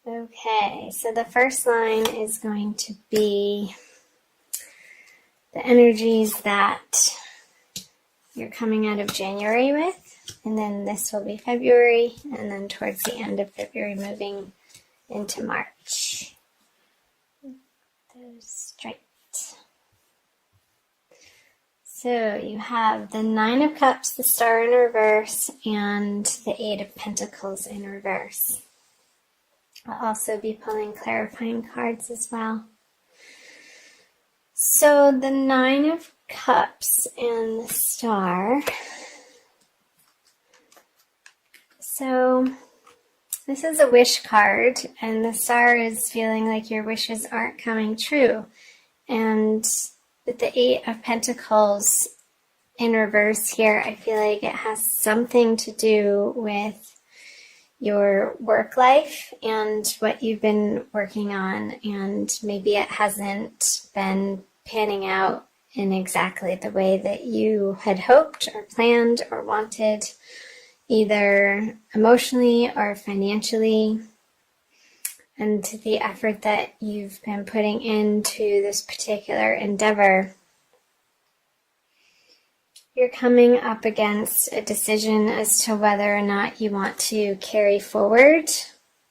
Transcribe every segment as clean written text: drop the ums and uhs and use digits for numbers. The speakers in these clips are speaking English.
Okay, so the first line is going to be the energies that you're coming out of January with, and then this will be February, and then towards the end of February moving into March. Those straight. So you have the Nine of Cups, the Star in reverse, and the Eight of Pentacles in reverse. I'll also be pulling clarifying cards as well. So the Nine of Cups and the Star. So this is a wish card, and the Star is feeling like your wishes aren't coming true. And with the Eight of Pentacles in reverse here, I feel like it has something to do with your work life and what you've been working on, and maybe it hasn't been panning out in exactly the way that you had hoped or planned or wanted, either emotionally or financially. And the effort that you've been putting into this particular endeavor, you're coming up against a decision as to whether or not you want to carry forward.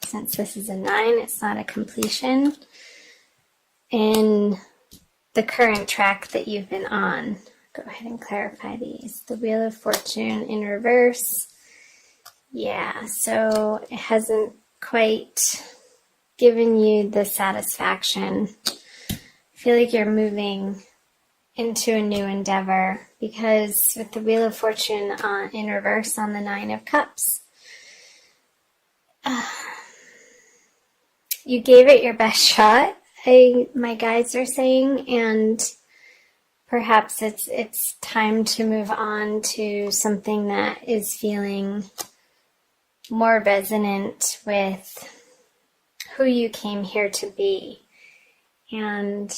Since this is a 9, it's not a completion in the current track that you've been on. Go ahead and clarify these. The Wheel of Fortune in reverse. Yeah, so it hasn't quite given you the satisfaction. I feel like you're moving into a new endeavor, because with the Wheel of Fortune in reverse on the Nine of Cups, you gave it your best shot, my guides are saying, and perhaps it's time to move on to something that is feeling more resonant with who you came here to be. And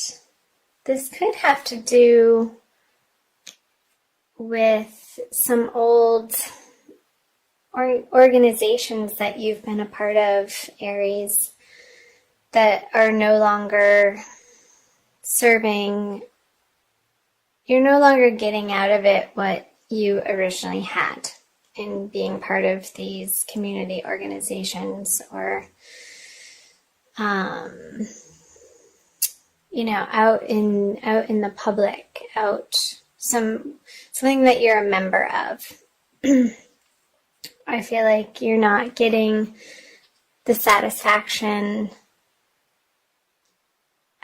this could have to do with some old organizations that you've been a part of, Aries, that are no longer serving. You're no longer getting out of it what you originally had in being part of these community organizations, or out in the public, something that you're a member of. I feel like you're not getting the satisfaction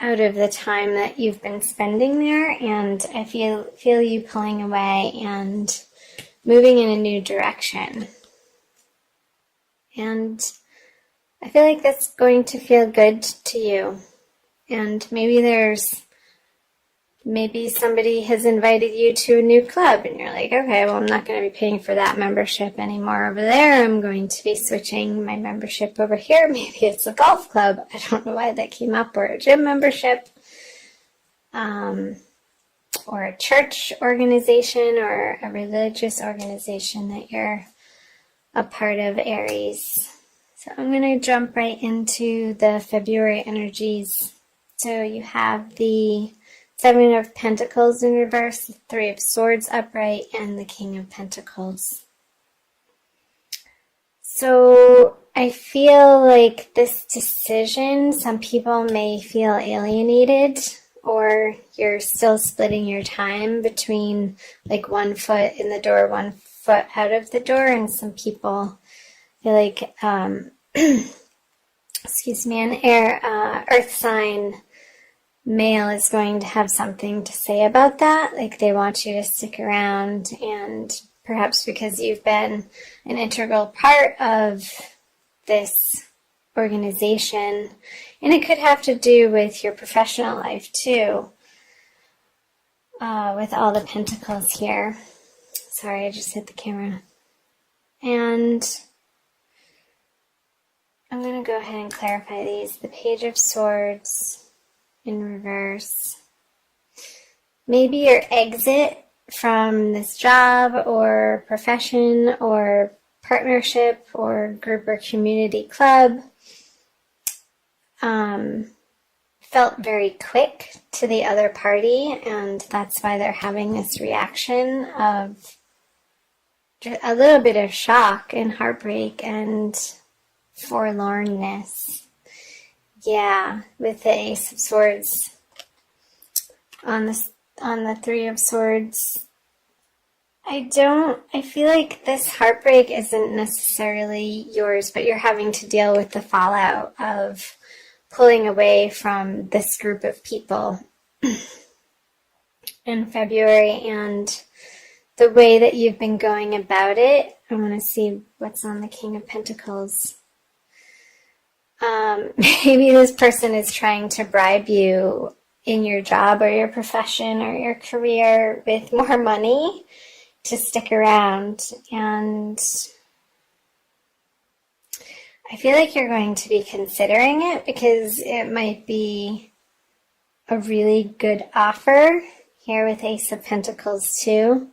out of the time that you've been spending there, and I feel you pulling away and moving in a new direction. And I feel like that's going to feel good to you. And maybe somebody has invited you to a new club, and you're like, okay, well, I'm not going to be paying for that membership anymore over there. I'm going to be switching my membership over here. Maybe it's a golf club. I don't know why that came up, or a gym membership, or a church organization, or a religious organization that you're a part of, Aries. So I'm going to jump right into the February energies. So you have the Seven of Pentacles in reverse, the Three of Swords upright, and the King of Pentacles. So I feel like this decision, some people may feel alienated, or you're still splitting your time between like 1 foot in the door, 1 foot out of the door, and some people feel like, an earth sign male is going to have something to say about that. Like they want you to stick around, and perhaps because you've been an integral part of this organization. And it could have to do with your professional life too, with all the pentacles here. Sorry, I just hit the camera. And I'm going to go ahead and clarify these. The Page of Swords in reverse. Maybe your exit from this job or profession or partnership or group or community club. felt very quick to the other party, and that's why they're having this reaction of a little bit of shock and heartbreak and forlornness. Yeah, with the Ace of Swords on the Three of Swords. I feel like this heartbreak isn't necessarily yours, but you're having to deal with the fallout of pulling away from this group of people in February, and the way that you've been going about it. I want to see what's on the King of Pentacles. Maybe this person is trying to bribe you in your job or your profession or your career with more money to stick around, and I feel like you're going to be considering it because it might be a really good offer here with Ace of Pentacles too,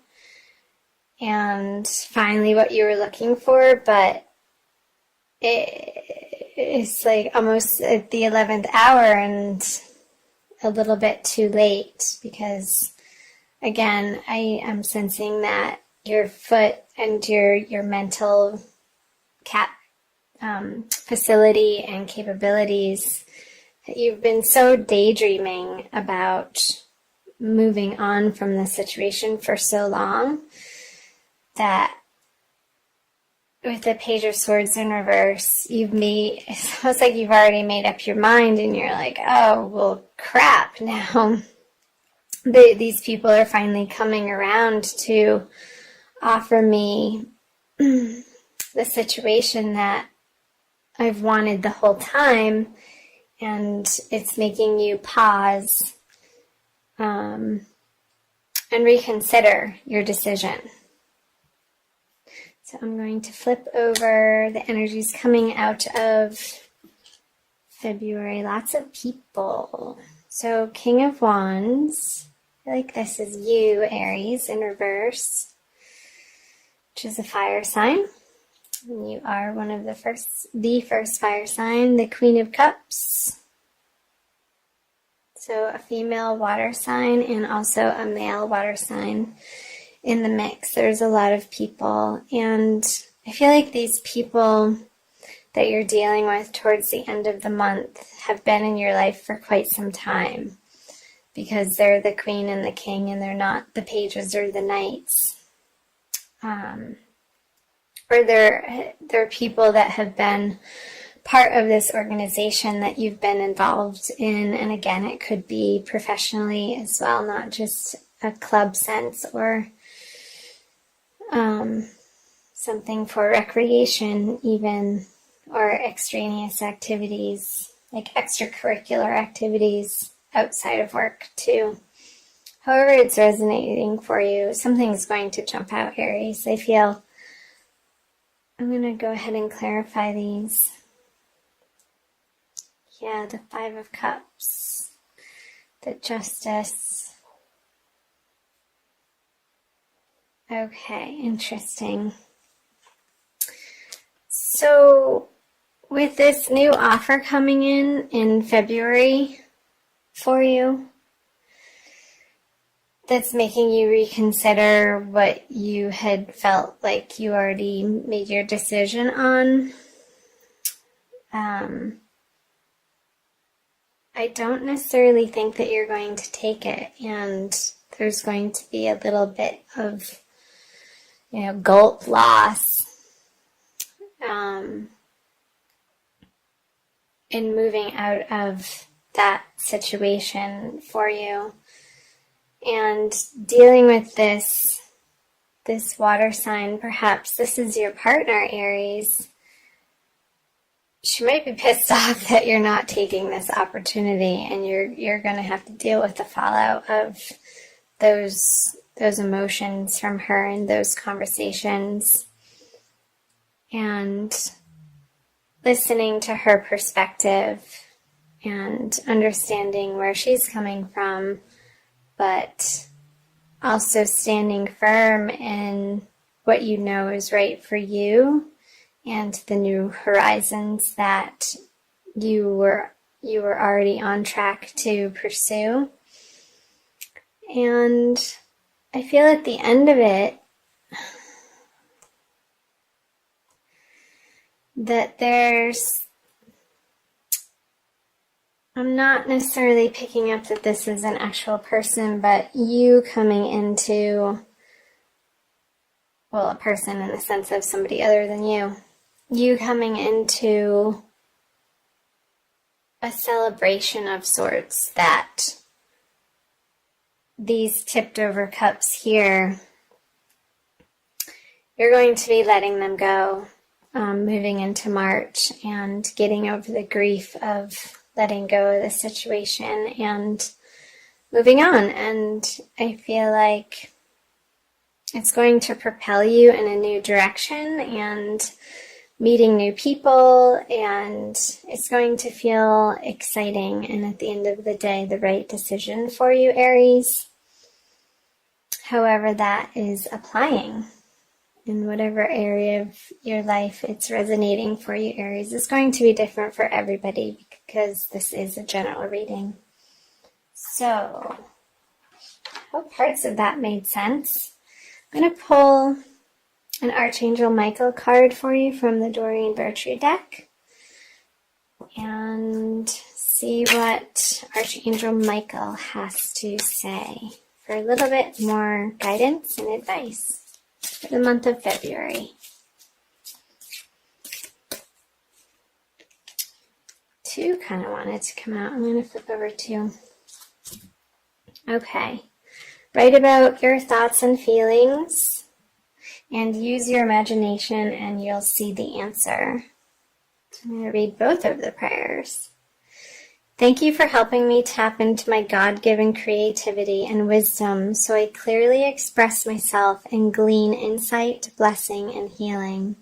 and finally what you were looking for, but it's like almost at the 11th hour and a little bit too late, because again, I am sensing that your foot and your mental facility and capabilities, that you've been so daydreaming about moving on from the situation for so long that with the Page of Swords in reverse, it's almost like you've already made up your mind and you're like, oh, well, crap, now these people are finally coming around to offer me the situation that I've wanted the whole time, and it's making you pause and reconsider your decision. So I'm going to flip over the energies coming out of February. Lots of people. So King of Wands. I feel like this is you, Aries, in reverse, which is a fire sign. And you are one of the first fire sign, the Queen of Cups. So a female water sign and also a male water sign in the mix. There's a lot of people, and I feel like these people that you're dealing with towards the end of the month have been in your life for quite some time, because they're the Queen and the King, and they're not the Pages or the Knights. Or they're people that have been part of this organization that you've been involved in, and again, it could be professionally as well, not just a club sense or something for recreation even, or extraneous activities, like extracurricular activities outside of work too. However it's resonating for you, something's going to jump out, Aries. I feel. I'm going to go ahead and clarify these. Yeah, the Five of Cups, the Justice. Okay, interesting. So, with this new offer coming in February for you, that's making you reconsider what you had felt like you already made your decision on. I don't necessarily think that you're going to take it, and there's going to be a little bit of, gulp loss in moving out of that situation for you. And dealing with this water sign, perhaps this is your partner, Aries. She might be pissed off that you're not taking this opportunity, and you're going to have to deal with the fallout of those emotions from her and those conversations, and listening to her perspective and understanding where she's coming from, but also standing firm in what you know is right for you and the new horizons that you were you were already on track to pursue. And I feel at the end of it that I'm not necessarily picking up that this is an actual person, but you coming into, well, a person in the sense of somebody other than you coming into a celebration of sorts, that these tipped over cups here, you're going to be letting them go, moving into March and getting over the grief of letting go of the situation and moving on. And I feel like it's going to propel you in a new direction and meeting new people, and it's going to feel exciting and at the end of the day the right decision for you, Aries. However that is applying in whatever area of your life it's resonating for you, Aries, is going to be different for everybody because this is a general reading. So, I hope parts of that made sense. I'm going to pull an Archangel Michael card for you from the Doreen Virtue deck and see what Archangel Michael has to say for a little bit more guidance and advice for the month of February. Two kind of wanted to come out. I'm going to flip over two. Okay. Write about your thoughts and feelings and use your imagination and you'll see the answer. So I'm going to read both of the prayers. Thank you for helping me tap into my God-given creativity and wisdom so I clearly express myself and glean insight, blessing, and healing.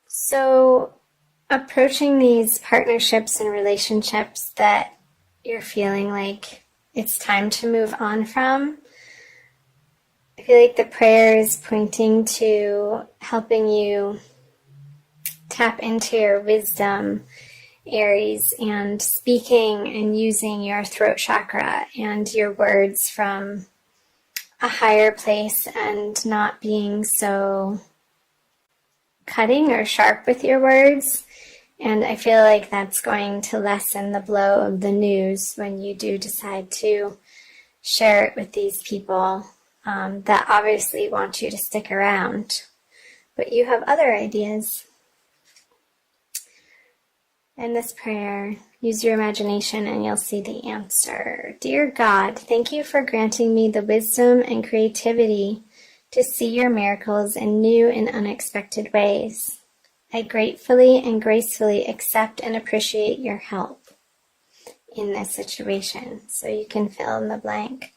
So, approaching these partnerships and relationships that you're feeling like it's time to move on from, I feel like the prayer is pointing to helping you tap into your wisdom, Aries, and speaking and using your throat chakra and your words from a higher place and not being so cutting or sharp with your words. And I feel like that's going to lessen the blow of the news when you do decide to share it with these people that obviously want you to stick around. But you have other ideas. In this prayer, use your imagination and you'll see the answer. Dear God, thank you for granting me the wisdom and creativity to see your miracles in new and unexpected ways. I gratefully and gracefully accept and appreciate your help in this situation. So you can fill in the blank.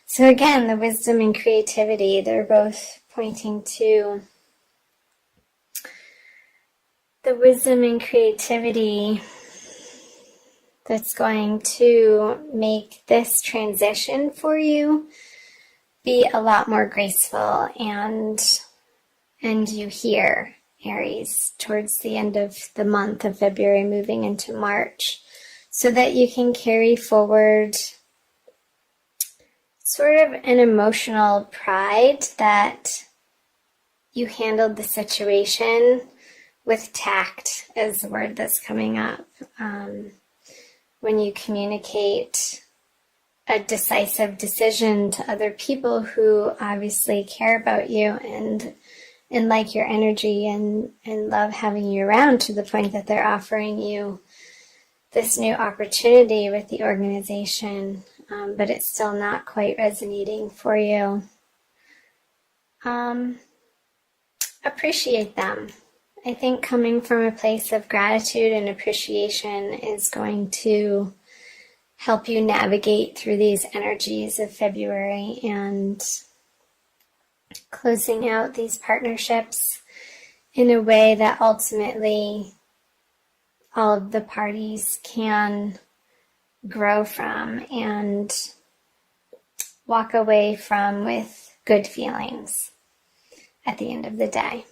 So again, the wisdom and creativity, they're both pointing to the wisdom and creativity that's going to make this transition for you be a lot more graceful and you hear, Aries, towards the end of the month of February, moving into March, so that you can carry forward sort of an emotional pride that you handled the situation with tact, is the word that's coming up. When you communicate a decisive decision to other people who obviously care about you and like your energy and love having you around, to the point that they're offering you this new opportunity with the organization, but it's still not quite resonating for you. Appreciate them. I think coming from a place of gratitude and appreciation is going to help you navigate through these energies of February and closing out these partnerships in a way that ultimately all of the parties can grow from and walk away from with good feelings at the end of the day.